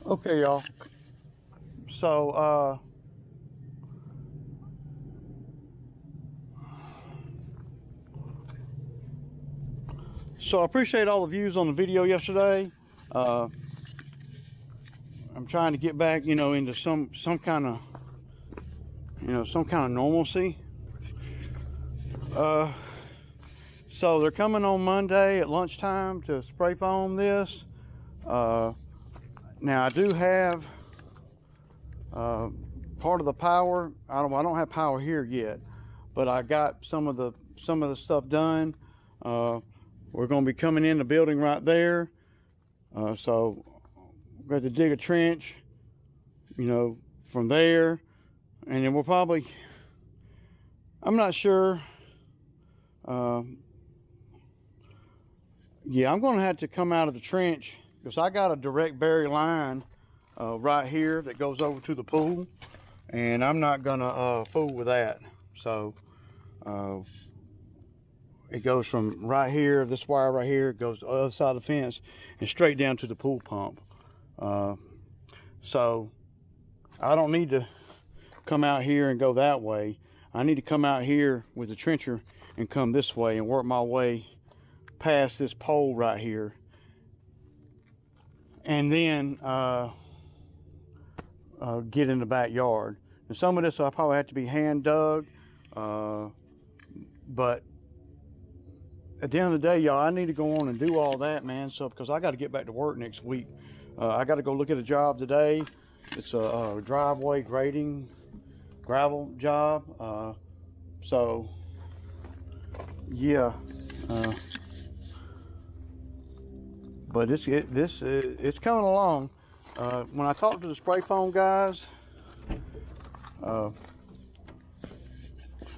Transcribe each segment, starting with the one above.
Okay, y'all. So, I appreciate all the views on the video yesterday. I'm trying to get back, into some kind of, normalcy. So they're coming on Monday at lunchtime to spray foam this. Now I do have part of the power. I don't have power here yet, but I got some of the stuff done. We're going to be coming in the building right there. So we're going to dig a trench, from there, and then we'll probably, I'm not sure. Yeah, I'm going to have to come out of the trench because I got a direct bury line right here that goes over to the pool, and I'm not going to fool with that. So it goes from right here, this wire right here, it goes to the other side of the fence and straight down to the pool pump. So I don't need to come out here and go that way. I need to come out here with the trencher and come this way and work my way past this pole right here, and then get in the backyard. And some of this will probably have to be hand dug, but at the end of the day, y'all, I need to go on and do all that, man. So because I got to get back to work next week. I got to go look at a job today. It's a driveway grading gravel job. So yeah, but it's coming along. When I talked to the spray foam guys, and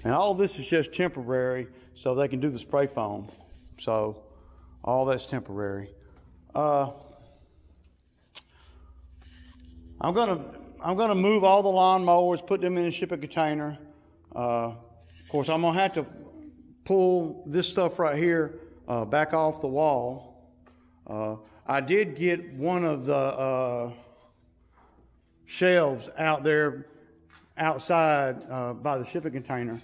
all this is just temporary, so they can do the spray foam. So all that's temporary. I'm gonna move all the lawn mowers, put them in a shipping container. Of course, I'm gonna have to pull this stuff right here back off the wall. I did get one of the shelves out there outside by the shipping container.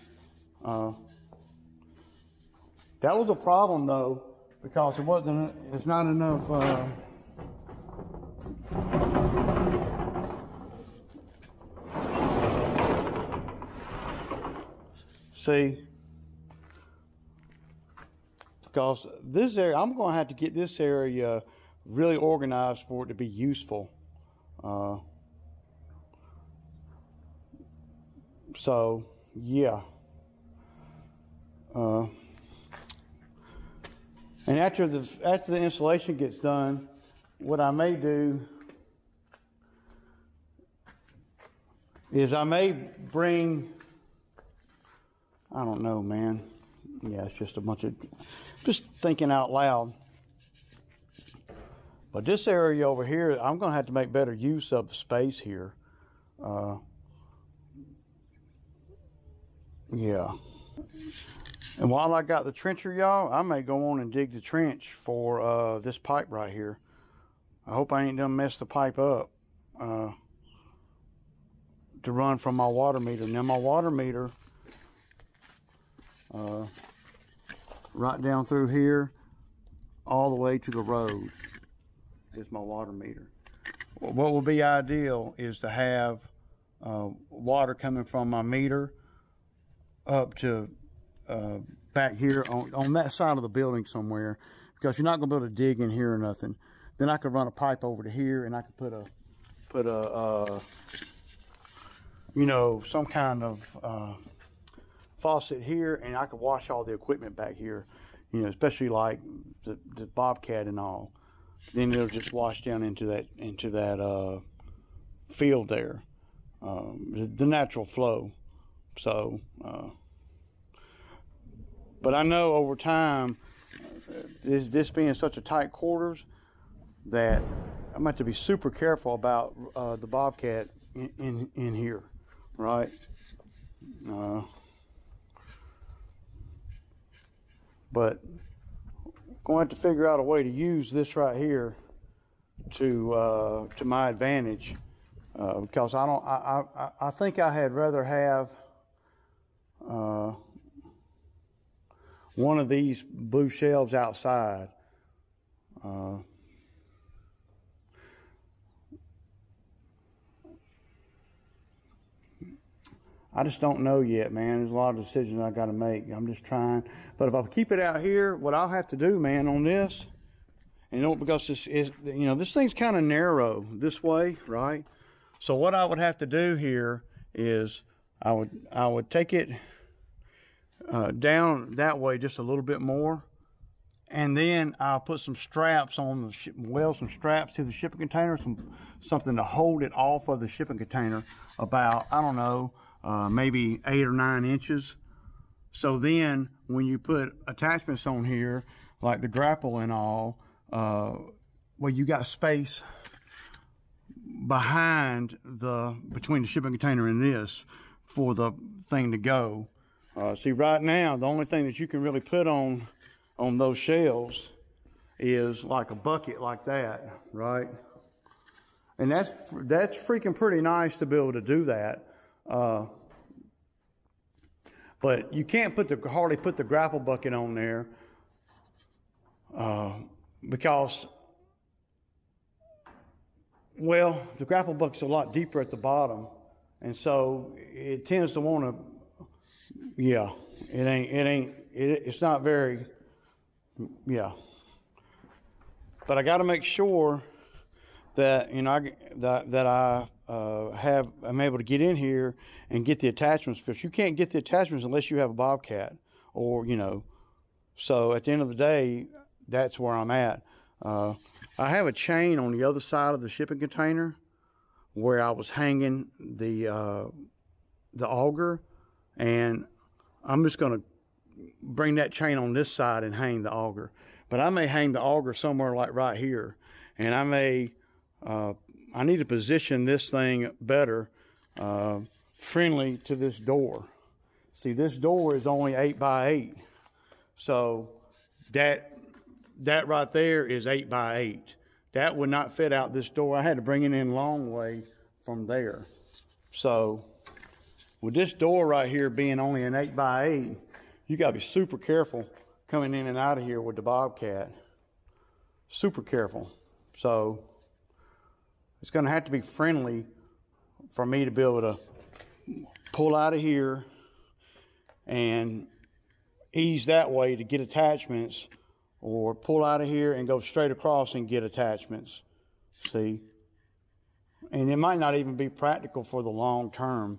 That was a problem though, because it's not enough see, because this area, I'm going to have to get this area really organized for it to be useful. So yeah, and after the installation gets done, what I may do is I may bring, I don't know, man. Yeah, it's just a bunch of, just thinking out loud. But this area over here, I'm going to have to make better use of the space here. Yeah. And while I got the trencher, y'all, I may go on and dig the trench for this pipe right here. I hope I ain't done messed the pipe up to run from my water meter. Now my water meter, right down through here, all the way to the road is my water meter. What would be ideal is to have water coming from my meter up to back here on that side of the building somewhere, because you're not going to be able to dig in here or nothing. Then I could run a pipe over to here, and I could put a some kind of faucet here, and I could wash all the equipment back here, especially like the Bobcat and all. Then it'll just wash down into that field there, the natural flow. So but I know over time, this being such a tight quarters, that I'm going to have to be super careful about the Bobcat in here, right? But going to have to figure out a way to use this right here to my advantage, because I think I had rather have one of these blue shelves outside. I just don't know yet, man. There's a lot of decisions I got to make. I'm just trying. But if I keep it out here, what I'll have to do, man, on this, and you know, because this is, you know, this thing's kind of narrow this way, right? So what I would have to do here is I would take it down that way just a little bit more, and then I'll put some straps on the weld some straps to the shipping container, something to hold it off of the shipping container about, I don't know, maybe 8 or 9 inches. So then when you put attachments on here, like the grapple and all, well, you got space behind between the shipping container and this for the thing to go. See, right now, the only thing that you can really put on those shelves is like a bucket like that, right? And that's freaking pretty nice to be able to do that. But you can't hardly put the grapple bucket on there because, well, the grapple bucket's a lot deeper at the bottom, and so it tends to want to, yeah, it's not very, yeah. But I got to make sure that, you know, I'm able to get in here and get the attachments, because you can't get the attachments unless you have a Bobcat, or, you know. So at the end of the day, that's where I'm at. I have a chain on the other side of the shipping container where I was hanging the auger, and I'm just going to bring that chain on this side and hang the auger. But I may hang the auger somewhere like right here, and I may I need to position this thing better, friendly to this door. See, this door is only 8 by 8, so that right there is 8 by 8. That would not fit out this door. I had to bring it in a long way from there. So with this door right here being only an 8 by 8, you got to be super careful coming in and out of here with the Bobcat. Super careful. So it's going to have to be friendly for me to be able to pull out of here and ease that way to get attachments, or pull out of here and go straight across and get attachments. See? And it might not even be practical for the long term,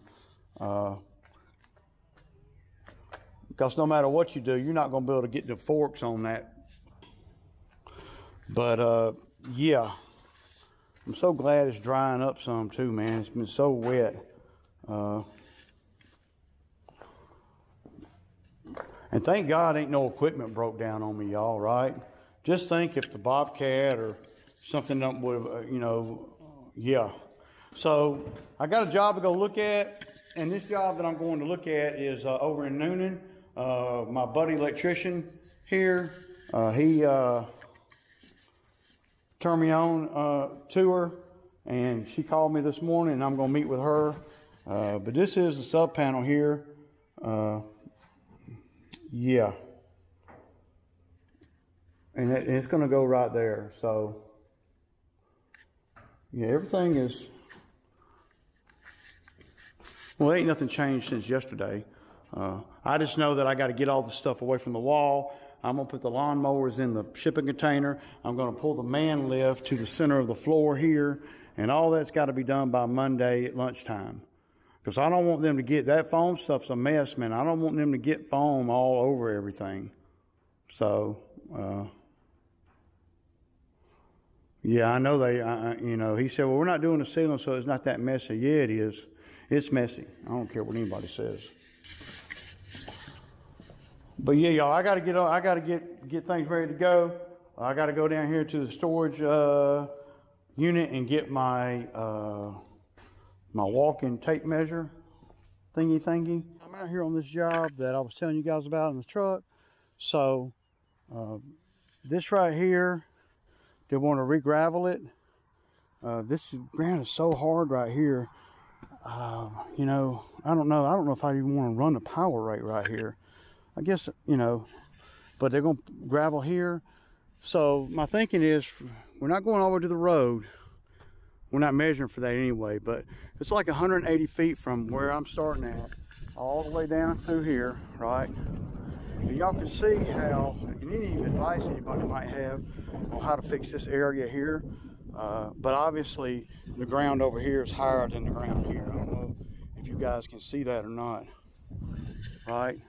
because no matter what you do, you're not going to be able to get the forks on that. But yeah, I'm so glad it's drying up some too, man. It's been so wet. And thank God ain't no equipment broke down on me, y'all, right? Just think if the Bobcat or something would have, you know, yeah. So I got a job to go look at, and this job that I'm going to look at is over in Noonan. My buddy electrician here, he turned me on to her, and she called me this morning, and I'm going to meet with her. But this is the sub panel here. Yeah. And it's going to go right there. So, yeah, everything is, well, ain't nothing changed since yesterday. I just know that I got to get all the stuff away from the wall. I'm going to put the lawnmowers in the shipping container. I'm going to pull the man lift to the center of the floor here. And all that's got to be done by Monday at lunchtime. Because I don't want them to get, that foam stuff's a mess, man. I don't want them to get foam all over everything. So, yeah, I know you know, he said, well, we're not doing the ceiling, so it's not that messy. Yeah, it is. It's messy. I don't care what anybody says. But yeah, y'all, I gotta get things ready to go. I gotta go down here to the storage unit and get my my walk-in tape measure thingy. I'm out here on this job that I was telling you guys about in the truck. So this right here, they want to re-gravel it, This ground is so hard right here. You know, I don't know if I even want to run the power right here. I guess, you know, but they're going to gravel here. So my thinking is, we're not going all the way to the road. We're not measuring for that anyway, but it's like 180 feet from where I'm starting at, all the way down through here, right? And y'all can see how, and any advice anybody might have on how to fix this area here. But obviously the ground over here is higher than the ground here. I don't know if you guys can see that or not, right?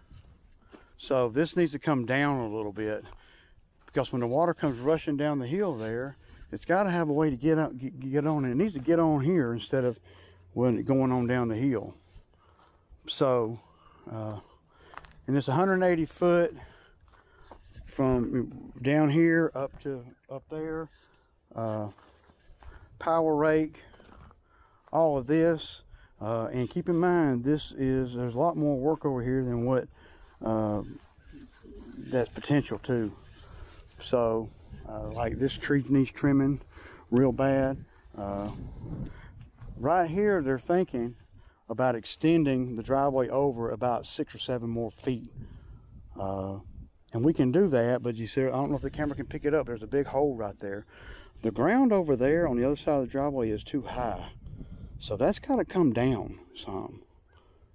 So this needs to come down a little bit, because when the water comes rushing down the hill there, it's got to have a way to get on. It needs to get on here instead of when going on down the hill. So, and it's 180 foot from down here up there. Power rake, all of this, and keep in mind there's a lot more work over here than what that's potential too. So like this tree needs trimming real bad. Right here they're thinking about extending the driveway over about 6 or 7 more feet, and we can do that, but you see, I don't know if the camera can pick it up. There's a big hole right there. The ground over there on the other side of the driveway is too high, so that's got to come down some.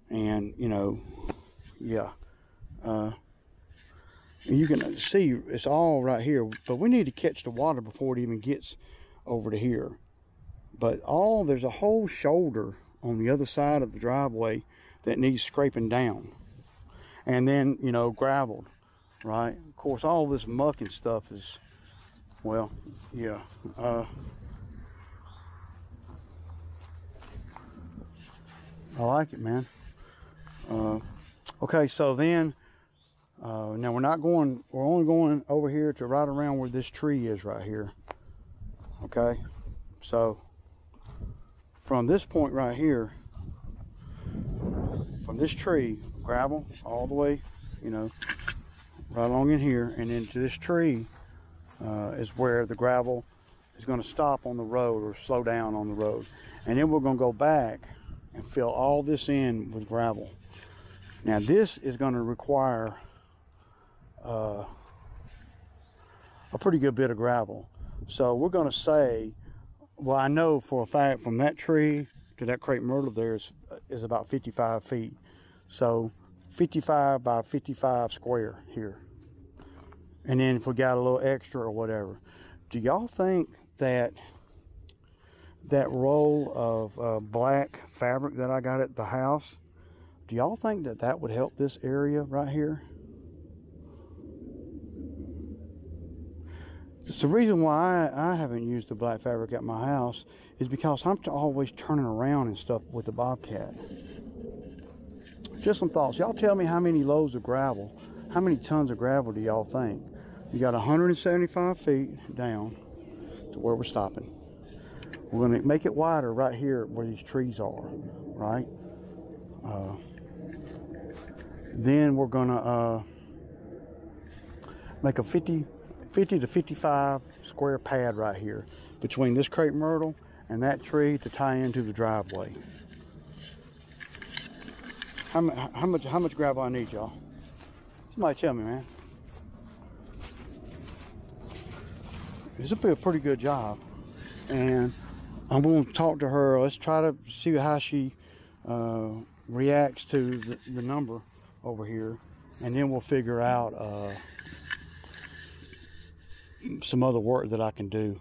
And you know, yeah, you can see it's all right here, but we need to catch the water before it even gets over to here. But there's a whole shoulder on the other side of the driveway that needs scraping down, and then, you know, gravelled, right? Of course, all this muck and stuff is, well, yeah. I like it, man. Okay, so then, now we're only going over here to right around where this tree is right here. Okay, so from this point right here, from this tree, gravel all the way, you know, right along in here, and then to this tree is where the gravel is going to stop on the road or slow down on the road. And then we're going to go back and fill all this in with gravel. Now this is going to require a pretty good bit of gravel. So we're going to say, well, I know for a fact from that tree to that crepe myrtle there is about 55 feet. So 55 by 55 square here. And then if we got a little extra or whatever, do y'all think that roll of black fabric that I got at the house, do y'all think that would help this area right here? It's the reason why I haven't used the black fabric at my house is because I'm always turning around and stuff with the Bobcat. Just some thoughts. Y'all tell me how many loads of gravel, how many tons of gravel do y'all think? You got 175 feet down to where we're stopping. We're going to make it wider right here where these trees are, right? Then we're going to make a 50 to 55 square pad right here between this crepe myrtle and that tree to tie into the driveway. How much gravel I need, y'all? Somebody tell me, man. This will be a pretty good job, and I'm going to talk to her. Let's try to see how she reacts to the number over here, and then we'll figure out some other work that I can do,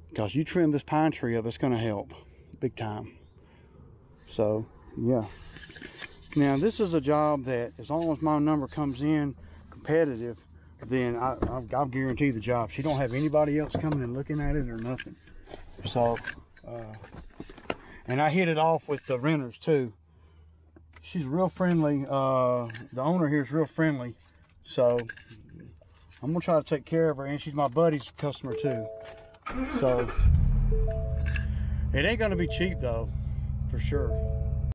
because you trim this pine tree up, it's going to help big time. So yeah, now this is a job that as long as my number comes in competitive, then I'll guarantee the job. She don't have anybody else coming and looking at it or nothing. So and I hit it off with the renters too. She's real friendly. The owner here is real friendly, so I'm gonna try to take care of her, and she's my buddy's customer too. So it ain't gonna be cheap though, for sure.